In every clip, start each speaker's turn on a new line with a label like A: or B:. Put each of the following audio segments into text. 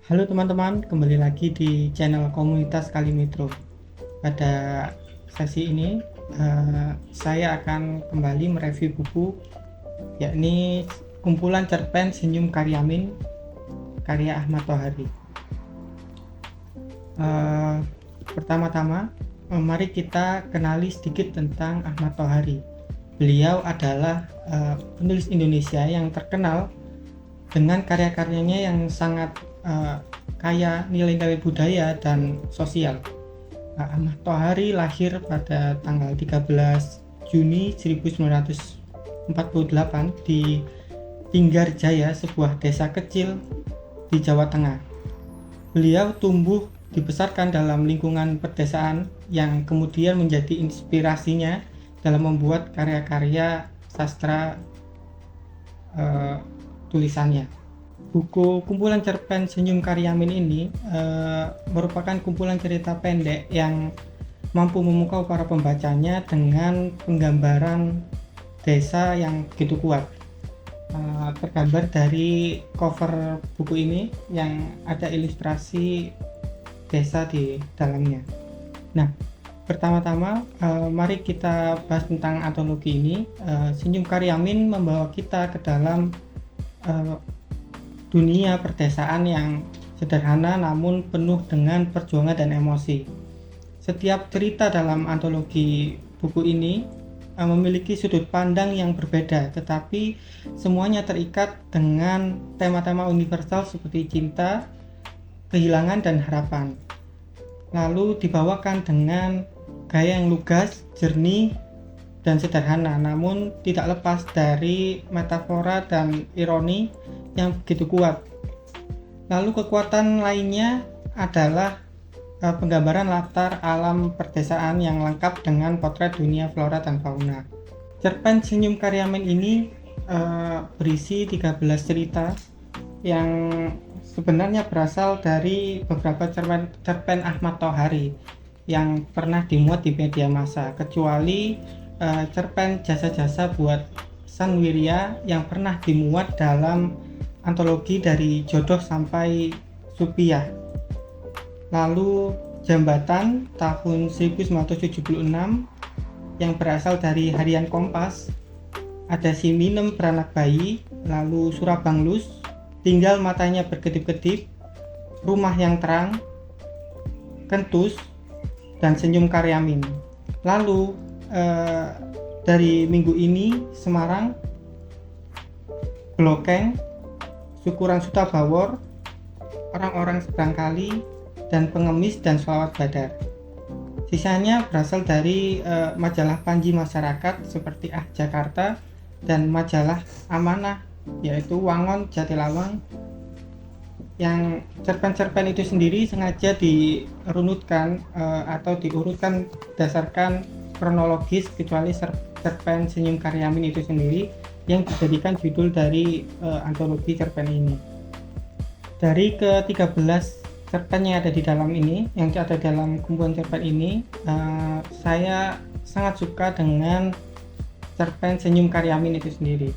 A: Halo teman-teman, kembali lagi di channel komunitas Kalimetro. Pada sesi ini, saya akan kembali mereview buku, yakni kumpulan cerpen Senyum Karyamin, karya Ahmad Tohari. Pertama-tama, mari kita kenali sedikit tentang Ahmad Tohari. Beliau adalah penulis Indonesia yang terkenal dengan karya-karyanya yang sangat kaya nilai-nilai budaya dan sosial. Ahmad Tohari lahir pada tanggal 13 Juni 1948 di Tinggarjaya, sebuah desa kecil di Jawa Tengah. Beliau tumbuh dibesarkan dalam lingkungan pedesaan yang kemudian menjadi inspirasinya dalam membuat karya-karya sastra tulisannya. Buku kumpulan cerpen Senyum Karyamin ini merupakan kumpulan cerita pendek yang mampu memukau para pembacanya dengan penggambaran desa yang begitu kuat. Tergambar dari cover buku ini yang ada ilustrasi desa di dalamnya. Nah, pertama-tama mari kita bahas tentang antologi ini. Senyum Karyamin membawa kita ke dalam dunia perdesaan yang sederhana namun penuh dengan perjuangan dan emosi. Setiap cerita dalam antologi buku ini memiliki sudut pandang yang berbeda, tetapi semuanya terikat dengan tema-tema universal seperti cinta, kehilangan, dan harapan. Lalu dibawakan dengan gaya yang lugas, jernih, dan sederhana, namun tidak lepas dari metafora dan ironi yang begitu kuat. Lalu kekuatan lainnya adalah penggambaran latar alam perdesaan yang lengkap dengan potret dunia flora dan fauna. Cerpen Senyum Karyamin ini berisi 13 cerita yang sebenarnya berasal dari beberapa cerpen Ahmad Tohari yang pernah dimuat di media massa, kecuali cerpen Jasa-Jasa buat Sanwirya yang pernah dimuat dalam antologi Dari Jodoh Sampai Supiah. Lalu Jambatan tahun 1976 yang berasal dari harian Kompas, ada Si Minem Beranak Bayi, lalu Surabanglus, Tinggal Matanya Berkedip-kedip, Rumah yang Terang, Kentus, dan Senyum Karyamin. Lalu dari minggu ini Semarang, Blokeng, Syukuran Suta Bawor, Orang-orang Seberangkali, dan Pengemis dan Sholawat Badar. Sisanya berasal dari majalah Panji Masyarakat seperti Jakarta dan majalah Amanah yaitu Wangon Jatilawang. Yang cerpen-cerpen itu sendiri sengaja dirunutkan atau diurutkan berdasarkan kronologis, kecuali cerpen Senyum Karyamin itu sendiri yang dijadikan judul dari antologi cerpen ini. Dari ke-13 cerpen yang ada di dalam ini, yang ada dalam kumpulan cerpen ini, saya sangat suka dengan cerpen Senyum Karyamin itu sendiri.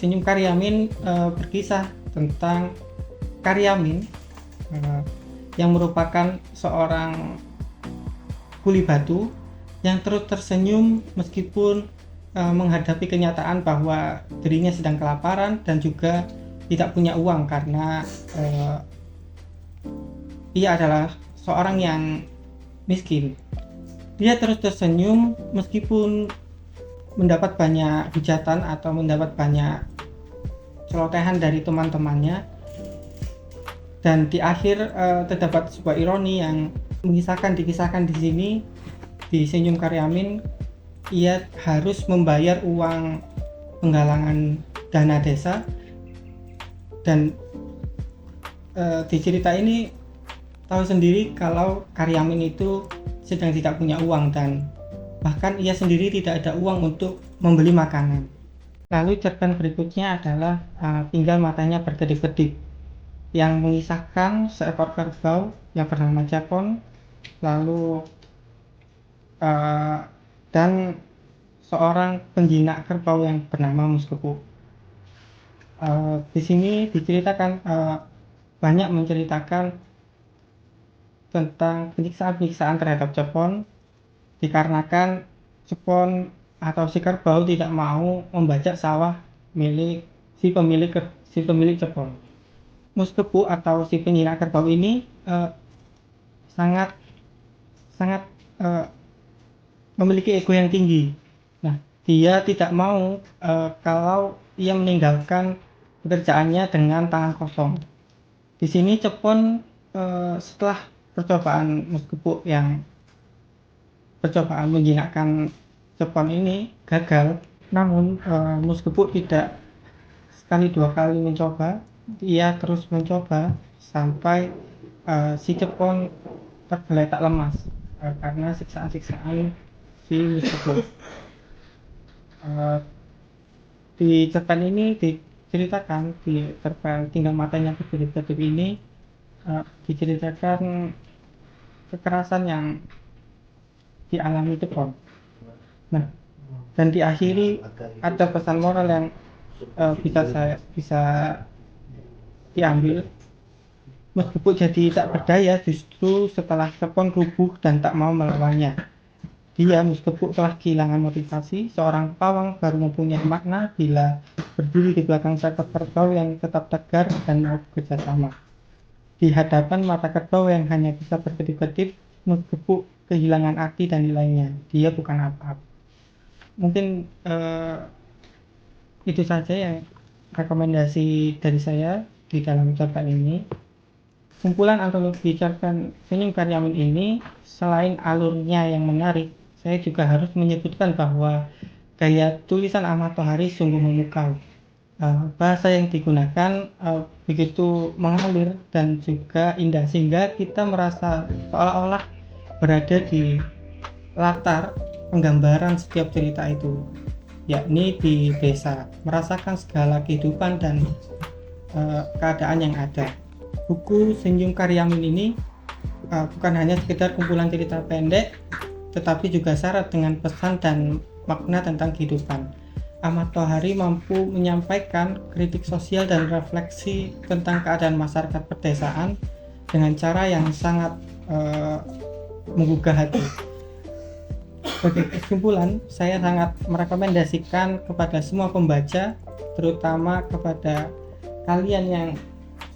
A: Senyum Karyamin berkisah tentang Karyamin yang merupakan seorang kuli batu yang terus tersenyum meskipun menghadapi kenyataan bahwa dirinya sedang kelaparan dan juga tidak punya uang karena ia adalah seorang yang miskin. Dia terus tersenyum meskipun mendapat banyak hujatan atau mendapat banyak celotehan dari teman-temannya. Dan di akhir terdapat sebuah ironi yang dikisahkan di sini di Senyum Karyamin. Ia harus membayar uang penggalangan dana desa, dan di cerita ini tahu sendiri kalau Karyamin itu sedang tidak punya uang dan bahkan ia sendiri tidak ada uang untuk membeli makanan. Lalu cerpen berikutnya adalah Tinggal Matanya Berkedip-kedip yang mengisahkan seekor kerbau yang bernama Japon, lalu dan seorang penjinak kerbau yang bernama Muskepu. Di sini diceritakan banyak menceritakan tentang penyiksaan-penyiksaan terhadap Cepon dikarenakan Cepon atau si kerbau tidak mau membajak sawah milik si pemilik Cepon. Muskepu atau si penjinak kerbau ini sangat sangat memiliki ego yang tinggi. Nah, dia tidak mau kalau ia meninggalkan pekerjaannya dengan tangan kosong. Di sini Cepon setelah percobaan menjinakkan Cepon ini gagal, namun Muskepu tidak sekali dua kali mencoba, ia terus mencoba sampai si Cepon tergeletak lemas karena siksaan-siksaan si Muskepu. Di cerpen ini diceritakan, di cerpen Tinggal Matanya Kedip-kedip ini diceritakan kekerasan yang dialami Cepon. Nah, dan diakhiri ada pesan moral yang bisa diambil. Meskipun jadi tak berdaya justru setelah Cepon rubuh dan tak mau melawannya. Dia meskipun telah kehilangan motivasi, seorang pawang baru mempunyai makna bila berdiri di belakang seekor kerbau yang tetap tegar dan mau bekerja sama. Di hadapan mata kerbau yang hanya bisa berkedip-kedip, meskipun kehilangan arti dan nilainya. Dia bukan apa-apa. Mungkin itu saja yang rekomendasi dari saya di dalam cerpen ini. Kumpulan antologi cerpen Senyum Karyamin ini selain alurnya yang menarik, saya juga harus menyebutkan bahwa gaya tulisan Ahmad Tohari sungguh memukau. Bahasa yang digunakan begitu mengalir dan juga indah sehingga kita merasa seolah-olah berada di latar penggambaran setiap cerita itu, yakni di desa, merasakan segala kehidupan dan keadaan yang ada. Buku Senyum Karyamin ini bukan hanya sekedar kumpulan cerita pendek, tetapi juga syarat dengan pesan dan makna tentang kehidupan. Ahmad Tohari mampu menyampaikan kritik sosial dan refleksi tentang keadaan masyarakat pedesaan dengan cara yang sangat menggugah hati. Sebagai kesimpulan, saya sangat merekomendasikan kepada semua pembaca, terutama kepada kalian yang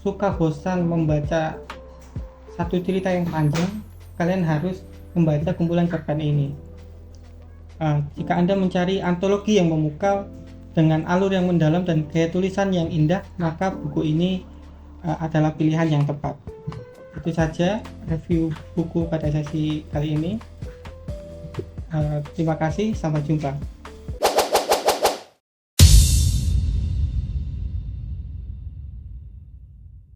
A: suka bosan membaca satu cerita yang panjang, kalian harus membaca kumpulan cerpen ini. Jika Anda mencari antologi yang memukau dengan alur yang mendalam dan gaya tulisan yang indah, maka buku ini adalah pilihan yang tepat. Itu saja review buku pada sesi kali ini. Terima kasih, sampai jumpa.